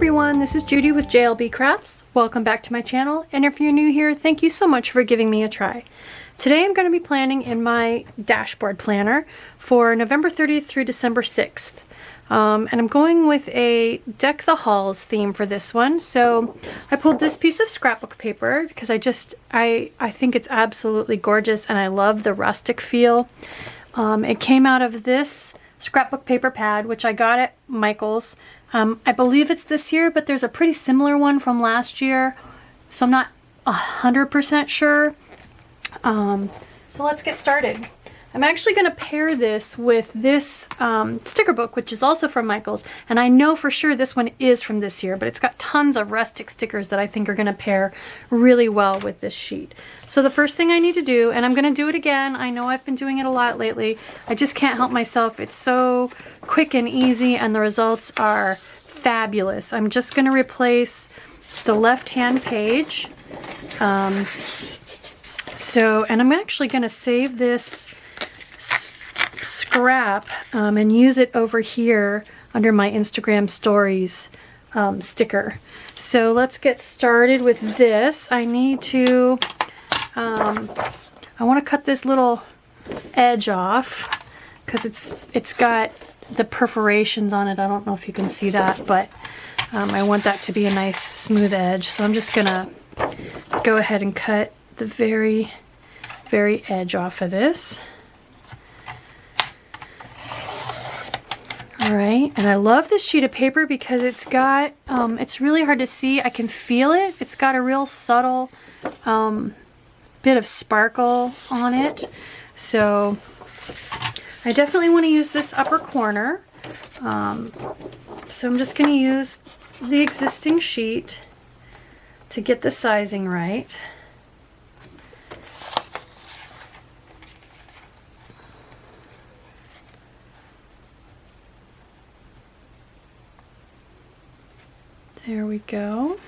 everyone, this is Judy with JLBCrafts. Welcome back to my channel, and if you're new here, thank you so much for giving me a try. Today I'm going to be planning in my dashboard planner for November 30th through December 6th. And I'm going with a Deck the Halls theme for this one. So I pulled this piece of scrapbook paper because I think it's absolutely gorgeous and I love the rustic feel. It came out of this scrapbook paper pad, which I got at Michael's. I believe it's this year, but there's a pretty similar one from last year, so I'm not 100% sure. So let's get started. I'm actually going to pair this with this sticker book, which is also from Michael's, and I know for sure this one is from this year, but it's got tons of rustic stickers that I think are going to pair really well with this sheet. So the first thing I need to do, and I'm going to do it again, I know I've been doing it a lot lately, I just can't help myself, it's so quick and easy and the results are fabulous. I'm just going to replace the left-hand page. And I'm actually going to save this scrap and use it over here under my Instagram stories sticker. So let's get started with this. I need to I want to cut this little edge off because it's got the perforations on it. I don't know if you can see that, but I want that to be a nice smooth edge. So I'm just gonna go ahead and cut the very edge off of this. All right, and I love this sheet of paper because it's got, it's really hard to see. I can feel it. It's got a real subtle bit of sparkle on it. So I definitely want to use this upper corner. So I'm just going to use the existing sheet to get the sizing right. There we go.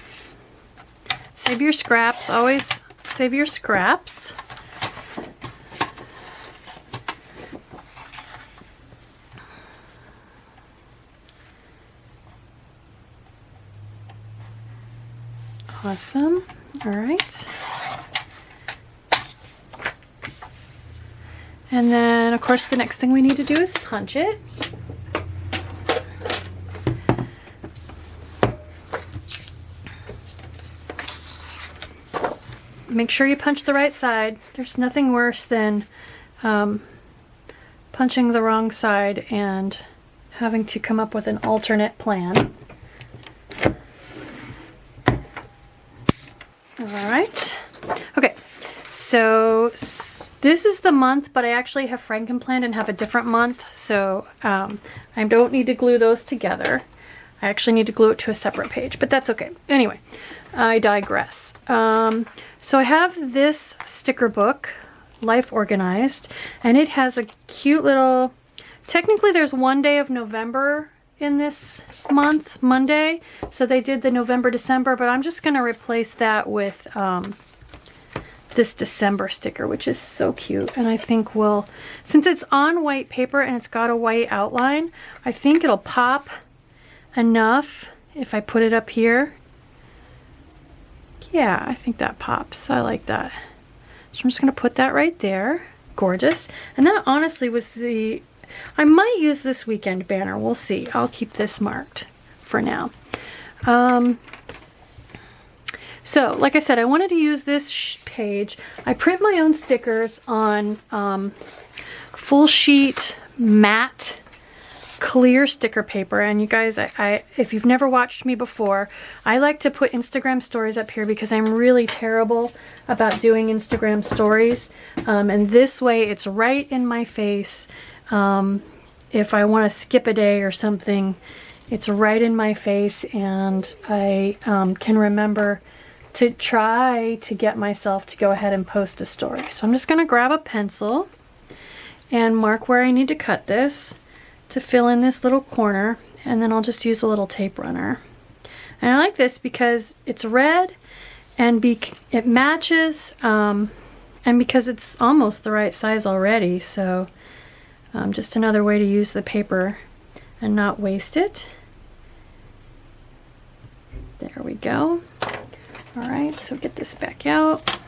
Save your scraps. Always save your scraps. Awesome. All right. And then, of course, the next thing we need to do is punch it. Make sure you punch the right side. There's nothing worse than punching the wrong side and having to come up with an alternate plan. All right. Okay, so this is the month, but I actually have frankenplanned and have a different month, so I don't need to glue those together. I actually need to glue it to a separate page, but that's okay. Anyway, I digress. So I have this sticker book, Life Organized, and it has a cute little, technically there's one day of November in this month, Monday, so they did the November, December, but I'm just going to replace that with this December sticker, which is so cute, and I think will, since it's on white paper and it's got a white outline, I think it'll pop enough if I put it up here. Yeah, I think that pops. I like that. So I'm just going to put that right there. Gorgeous. And that honestly was the, I might use this weekend banner. We'll see. I'll keep this marked for now. So, like I said, I wanted to use this page. I print my own stickers on full sheet matte clear sticker paper, and you guys, if you've never watched me before, I like to put Instagram stories up here because I'm really terrible about doing Instagram stories, and this way it's right in my face. If I want to skip a day or something, it's right in my face, and I can remember to try to get myself to go ahead and post a story. So I'm just going to grab a pencil and mark where I need to cut this to fill in this little corner, and then I'll just use a little tape runner. And I like this because it's red and it matches, and because it's almost the right size already, so just another way to use the paper and not waste it. There we go. All right, so get this back out,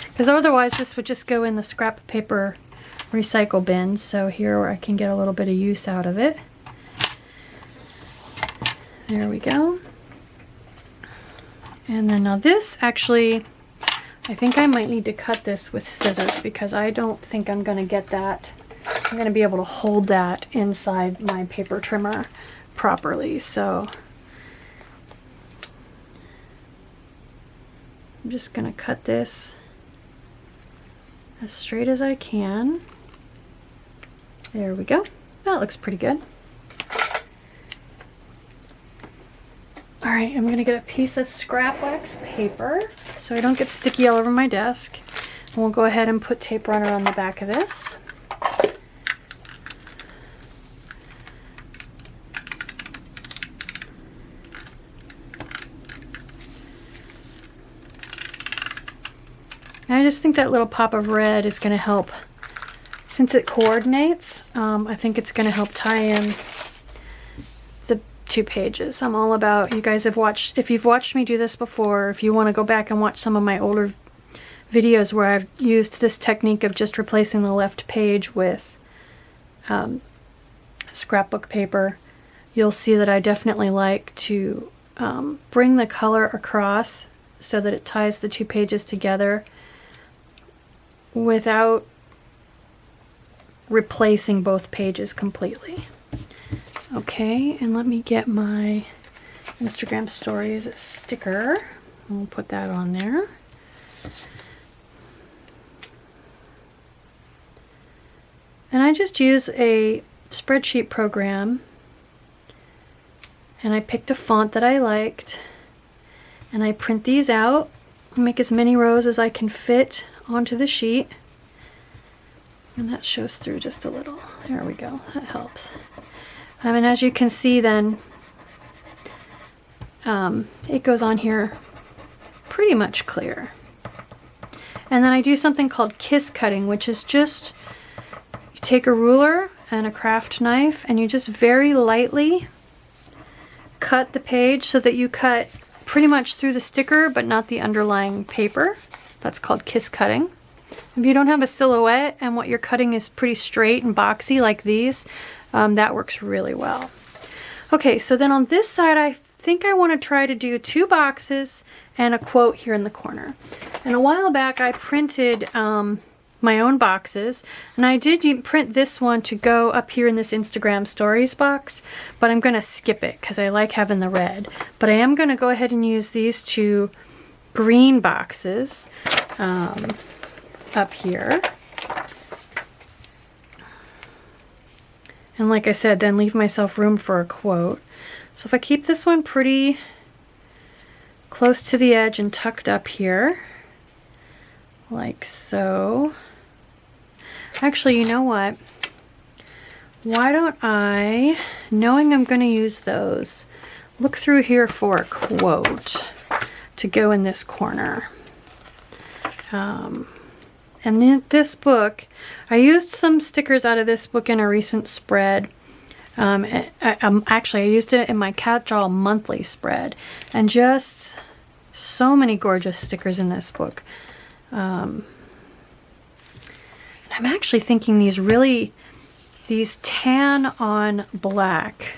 because otherwise this would just go in the scrap paper recycle bin. So here I can get a little bit of use out of it. There we go. And then now this actually, I think I might need to cut this with scissors, because I don't think I'm going to get that. I'm going to be able to hold that inside my paper trimmer properly. So I'm just going to cut this as straight as I can. There we go. That looks pretty good. All right, I'm gonna get a piece of scrap wax paper so I don't get sticky all over my desk. And we'll go ahead and put tape runner on the back of this. And I just think that little pop of red is gonna help, since it coordinates. I think it's gonna help tie in the 2 pages. I'm all about, you guys have watched, if you've watched me do this before, if you want to go back and watch some of my older videos where I've used this technique of just replacing the left page with scrapbook paper, you'll see that I definitely like to bring the color across so that it ties the 2 pages together without replacing both pages completely. Okay, and let me get my Instagram stories sticker. We'll put that on there. And I just use a spreadsheet program, and I picked a font that I liked, and I print these out, make as many rows as I can fit onto the sheet, and that shows through just a little. There we go, that helps. And as you can see then, it goes on here pretty much clear. And then I do something called kiss cutting, which is just, you take a ruler and a craft knife and you just very lightly cut the page so that you cut pretty much through the sticker but not the underlying paper. That's called kiss cutting. If you don't have a silhouette and what you're cutting is pretty straight and boxy like these, that works really well. Okay, so then on this side, I think I want to try to do 2 boxes and a quote here in the corner. And a while back, I printed my own boxes, and I did print this one to go up here in this Instagram stories box, but I'm going to skip it because I like having the red. But I am going to go ahead and use these 2 green boxes up here. And like I said, then leave myself room for a quote. So if I keep this one pretty close to the edge and tucked up here, like so. Actually, you know what? Why don't I, knowing I'm going to use those, look through here for a quote to go in this corner. And then this book, I used some stickers out of this book in a recent spread. Actually, I used it in my Catch-All monthly spread. And just so many gorgeous stickers in this book. I'm actually thinking these tan on black.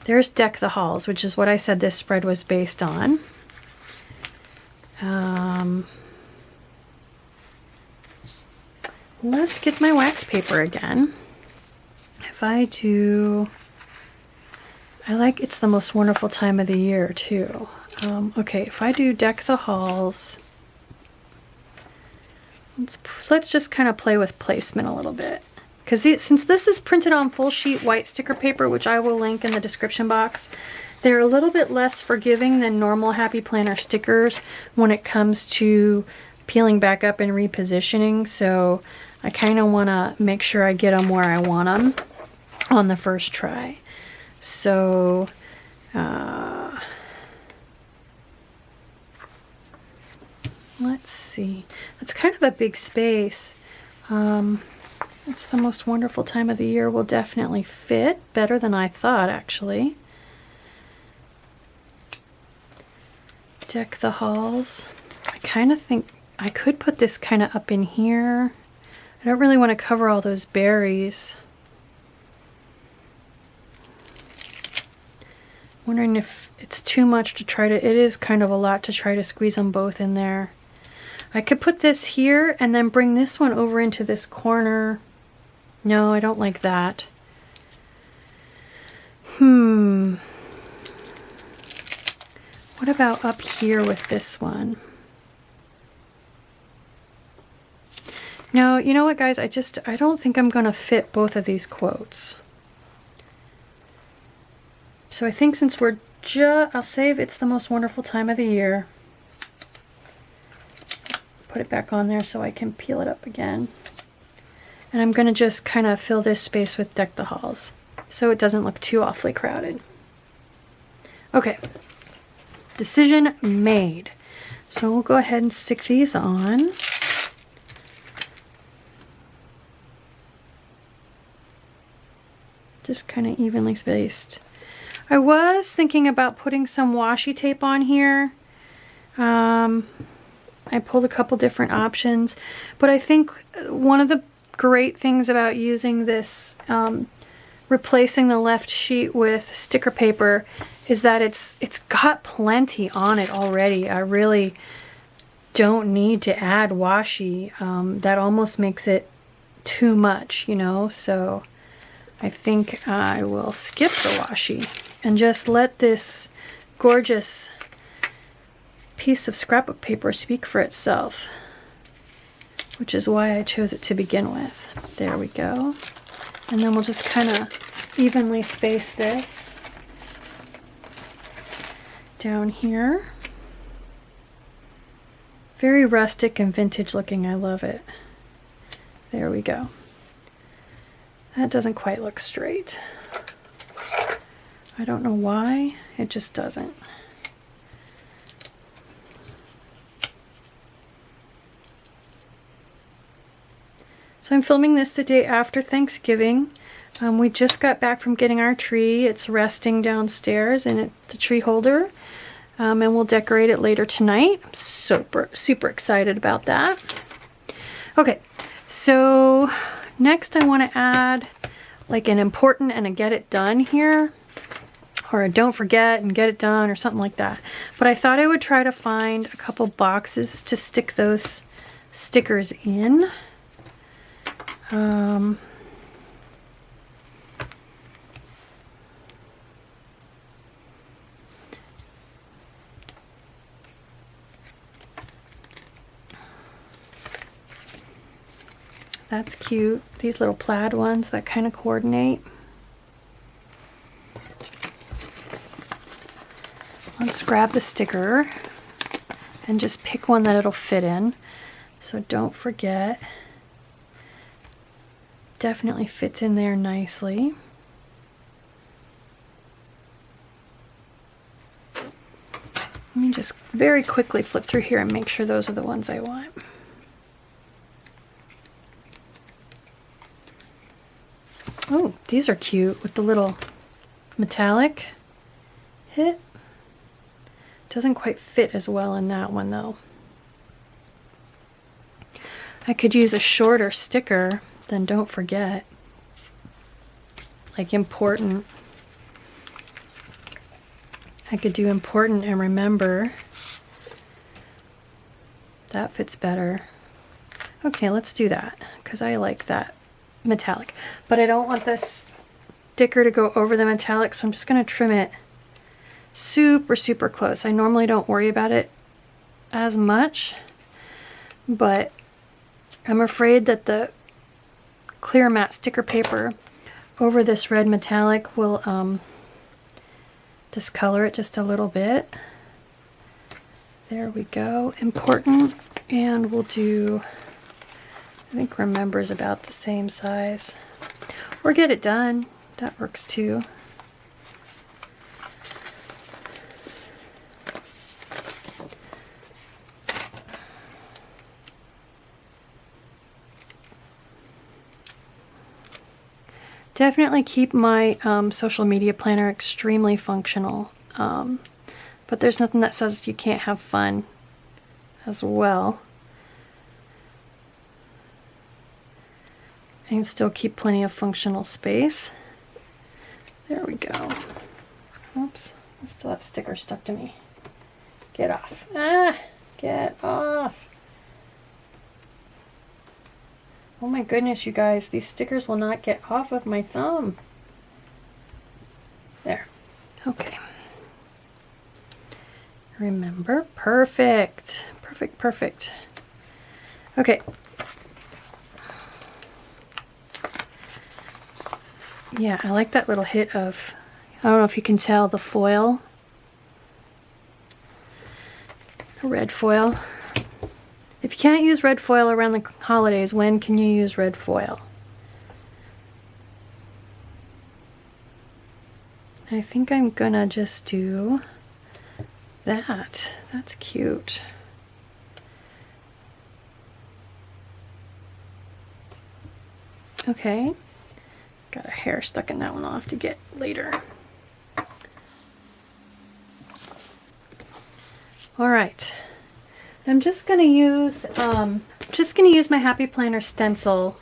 There's Deck the Halls, which is what I said this spread was based on. Let's get my wax paper again. If I do, I like It's the Most Wonderful Time of the Year too. Okay, if I do Deck the Halls, let's just kind of play with placement a little bit. Because since this is printed on full sheet white sticker paper, which I will link in the description box, they're a little bit less forgiving than normal Happy Planner stickers when it comes to peeling back up and repositioning. So I kind of want to make sure I get them where I want them on the first try. So let's see. That's kind of a big space. It's the Most Wonderful Time of the Year will definitely fit better than I thought, actually. deck the halls. I kind of think I could put this kind of up in here. I don't really want to cover all those berries. Wondering if it's too much to try to, it is kind of a lot to try to squeeze them both in there. I could put this here and then bring this one over into this corner. No, I don't like that. What about up here with this one? No, you know what, guys? I don't think I'm gonna fit both of these quotes. So I think since we're I'll save It's the Most Wonderful Time of the Year. Put it back on there so I can peel it up again. And I'm gonna just kind of fill this space with Deck the Halls so it doesn't look too awfully crowded. Okay, decision made. So we'll go ahead and stick these on. Just kind of evenly spaced. I was thinking about putting some washi tape on here. I pulled a couple different options, but I think one of the great things about using this, replacing the left sheet with sticker paper, is that it's got plenty on it already. I really don't need to add washi. That almost makes it too much, you know, so I think I will skip the washi and just let this gorgeous piece of scrapbook paper speak for itself, which is why I chose it to begin with. There we go. And then we'll just kind of evenly space this down here. Very rustic and vintage looking. I love it. There we go. That doesn't quite look straight. I don't know why, it just doesn't. So I'm filming this the day after Thanksgiving. We just got back from getting our tree. It's resting downstairs in the tree holder, and we'll decorate it later tonight. I'm super excited about that. Okay, so next I want to add like an important and a get it done here, or a don't forget and get it done, or something like that. But I thought I would try to find a couple boxes to stick those stickers in. That's cute. These little plaid ones that kind of coordinate. Let's grab the sticker and just pick one that it'll fit in. So don't forget. Definitely fits in there nicely. Let me just very quickly flip through here and make sure those are the ones I want. Oh, these are cute with the little metallic hit. Doesn't quite fit as well in that one though. I could use a shorter sticker than don't forget. Like important. I could do important and remember. That fits better. Okay, let's do that because I like that metallic. But I don't want this sticker to go over the metallic, so I'm just going to trim it super close. I normally don't worry about it as much, but I'm afraid that the clear matte sticker paper over this red metallic will discolor it just a little bit. There we go. Important, and we'll do, I think remember's about the same size. Or get it done. That works too. Definitely keep my social media planner extremely functional. but there's nothing that says you can't have fun as well. And still keep plenty of functional space. There we go. Oops, I still have stickers stuck to me. Get off. Ah, get off. Oh my goodness, you guys, these stickers will not get off of my thumb. There. Okay. Remember, perfect. Perfect, perfect. Okay. Yeah, I like that little hit of, I don't know if you can tell, the foil. Red foil. If you can't use red foil around the holidays, when can you use red foil? I think I'm gonna just do that. That's cute. Okay. Got a hair stuck in that one. I'll have to get later. All right. I'm just gonna use my Happy Planner stencil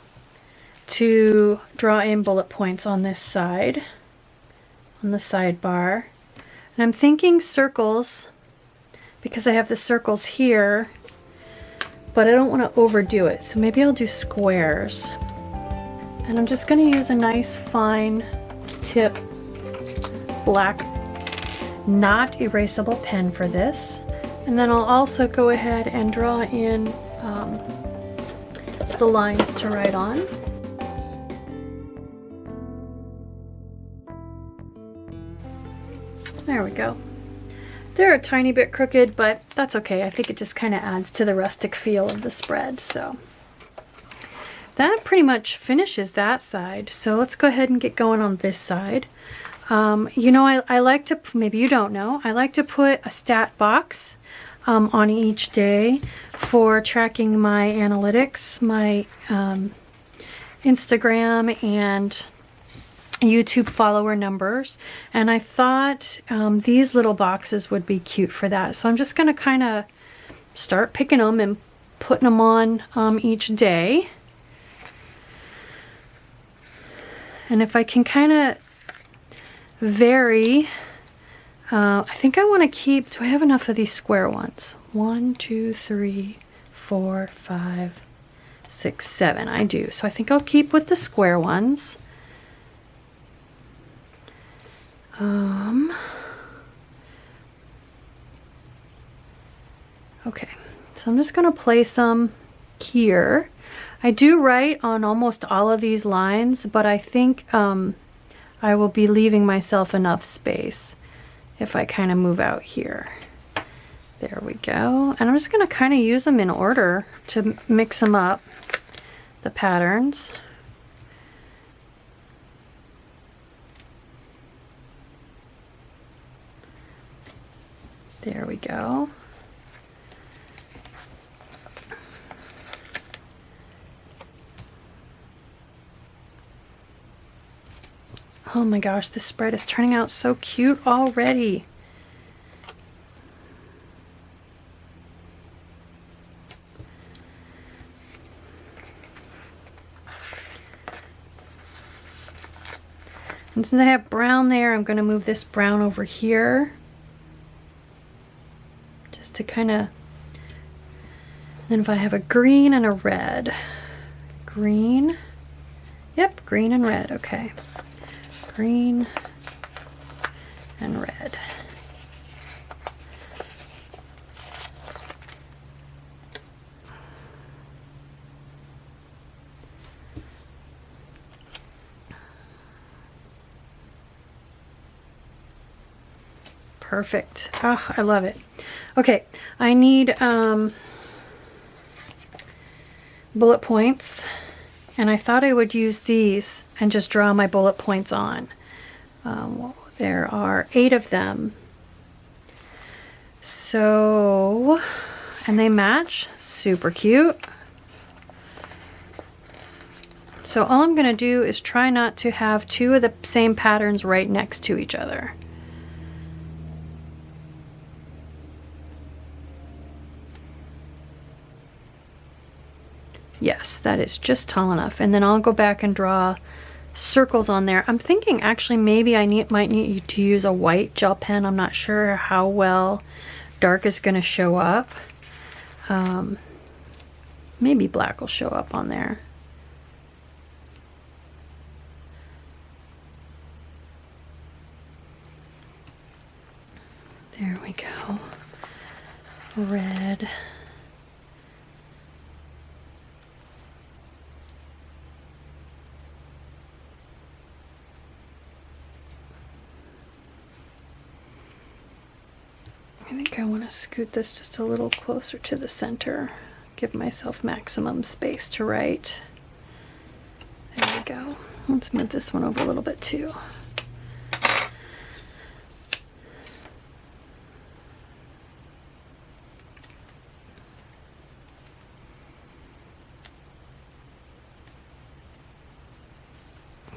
to draw in bullet points on this side, on the sidebar. And I'm thinking circles because I have the circles here, but I don't want to overdo it. So maybe I'll do squares. And I'm just going to use a nice fine tip black not erasable pen for this. And then I'll also go ahead and draw in the lines to write on. There we go. They're a tiny bit crooked, but that's okay. I think it just kind of adds to the rustic feel of the spread. So that pretty much finishes that side. So let's go ahead and get going on this side. You know, I like to, maybe you don't know, I like to put a stat box on each day for tracking my analytics, my Instagram and YouTube follower numbers. And I thought these little boxes would be cute for that. So I'm just going to kind of start picking them and putting them on each day. And if I can kind of vary, I think I want to keep, do I have enough of these square ones? 1, 2, 3, 4, 5, 6, 7. I do. So I think I'll keep with the square ones. Okay, so I'm just going to place them here. I do write on almost all of these lines, but I think I will be leaving myself enough space if I kind of move out here. There we go. And I'm just going to kind of use them in order to mix them up, the patterns. There we go. Oh my gosh, this spread is turning out so cute already. And since I have brown there, I'm going to move this brown over here. Just to kind of, then if I have a green and a red. Green. Yep, green and red, okay. Green and red. Perfect. Oh, I love it. Okay, I need bullet points. And I thought I would use these and just draw my bullet points on. Well, there are 8 of them. So, and they match, super cute. So all I'm gonna do is try not to have 2 of the same patterns right next to each other. Yes, that is just tall enough. And then I'll go back and draw circles on there. I'm thinking actually maybe I might need to use a white gel pen. I'm not sure how well dark is going to show up. Maybe black will show up on there. There we go. Red. I think I want to scoot this just a little closer to the center. Give myself maximum space to write. There we go. Let's move this one over a little bit too.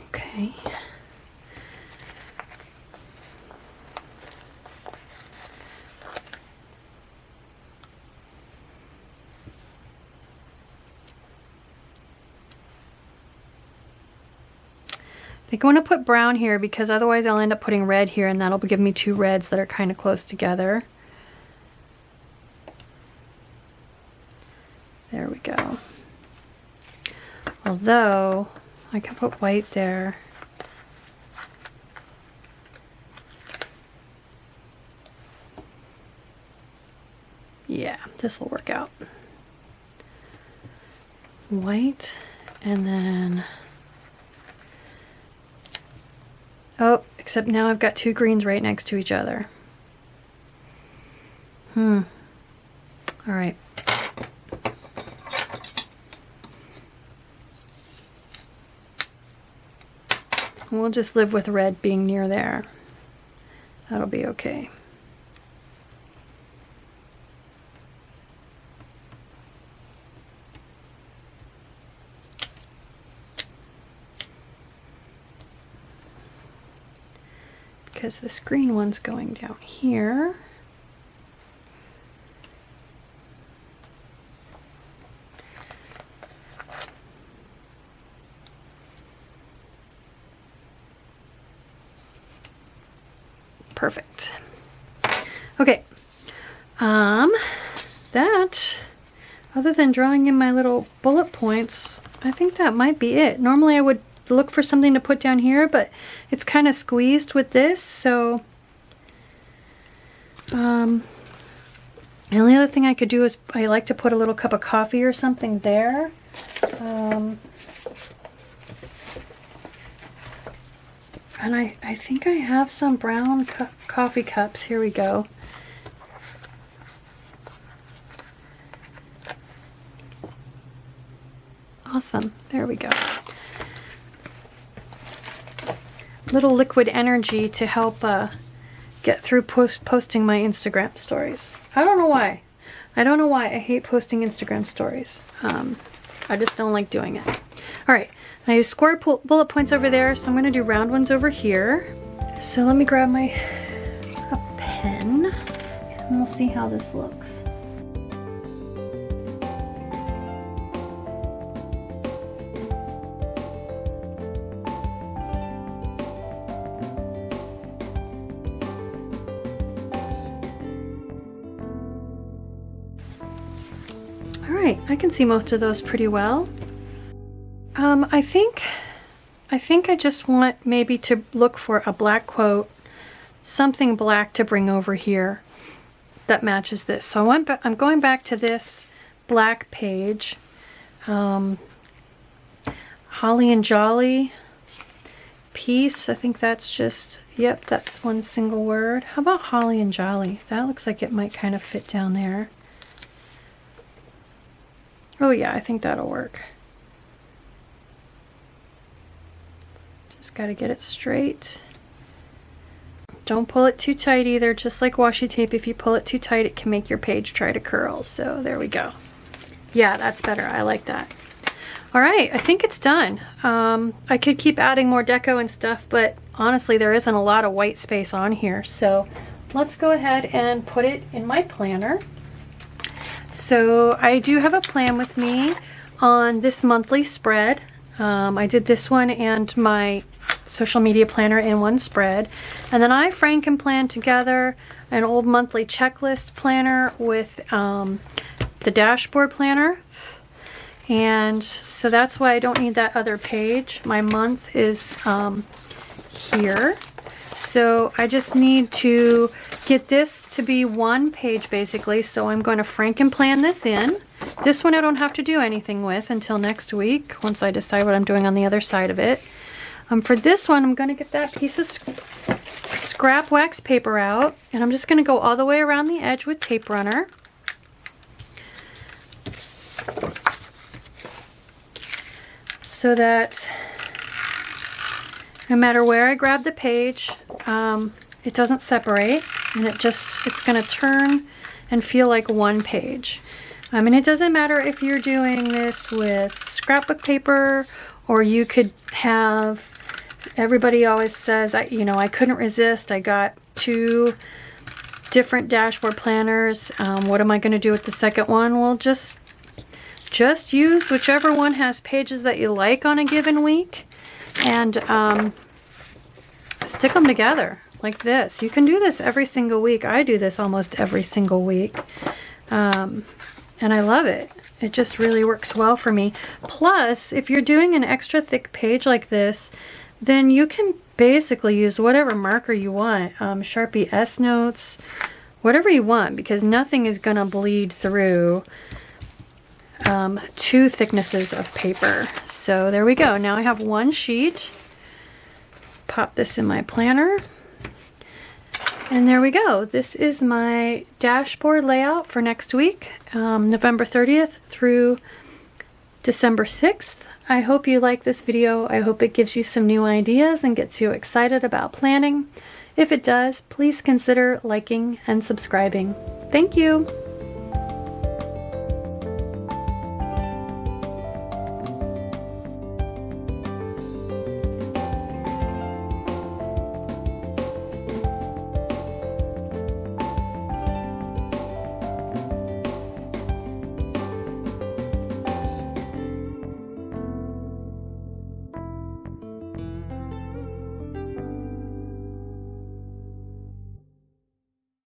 Okay. I think I want to put brown here because otherwise I'll end up putting red here and that'll give me two reds that are kind of close together. There we go. Although I can put white there. Yeah, this will work out. White and then, oh, except now I've got two greens right next to each other. All right. We'll just live with red being near there. That'll be okay. Because this green one's going down here. Perfect. Okay. That, other than drawing in my little bullet points, I think that might be it. Normally I would look for something to put down here, but it's kind of squeezed with this, so the only other thing I could do is I like to put a little cup of coffee or something there. And I think I have some brown coffee cups. Here we go. Awesome. There we go. Little liquid energy to help get through posting my Instagram stories. I don't know why. I don't know why I hate posting Instagram stories. I just don't like doing it. All right. I use square bullet points over there, so I'm going to do round ones over here. So let me grab a pen, and we'll see how this looks. All right, I can see most of those pretty well. I think I just want maybe to look for a black quote, something black to bring over here that matches this. So I'm going back to this black page. Holly and Jolly, peace. I think that's just, yep, that's one single word. How about Holly and Jolly? That looks like it might kind of fit down there. Oh yeah, I think that'll work. Just got to get it straight. Don't pull it too tight either. Just like washi tape, if you pull it too tight, it can make your page try to curl. So there we go. Yeah, that's better. I like that. All right, I think it's done. I could keep adding more deco and stuff, but honestly, there isn't a lot of white space on here. So let's go ahead and put it in my planner. So I do have a plan with me on this monthly spread. I did this one and my social media planner in one spread. And then I Franken-planned together an old monthly checklist planner with the dashboard planner. And so that's why I don't need that other page. My month is here. So I just need to get this to be one page basically. So I'm going to Franken-plan this in. This one I don't have to do anything with until next week once I decide what I'm doing on the other side of it. For this one, I'm going to get that piece of scrap wax paper out, and I'm just going to go all the way around the edge with Taperunner. So that no matter where I grab the page, it doesn't separate, and it's going to turn and feel like one page. And it doesn't matter if you're doing this with scrapbook paper, or you could have, everybody always says, I couldn't resist. I got 2 different dashboard planners. What am I going to do with the second one? Well, just use whichever one has pages that you like on a given week, and stick them together like this. You can do this every single week. I do this almost every single week. And I love it. It just really works well for me. Plus, if you're doing an extra thick page like this, then you can basically use whatever marker you want. Sharpie S notes, whatever you want, because nothing is gonna bleed through 2 thicknesses of paper. So there we go. Now I have one sheet. Pop this in my planner. And there we go. This is my dashboard layout for next week, November 30th through December 6th. I hope you like this video. I hope it gives you some new ideas and gets you excited about planning. If it does, please consider liking and subscribing. Thank you.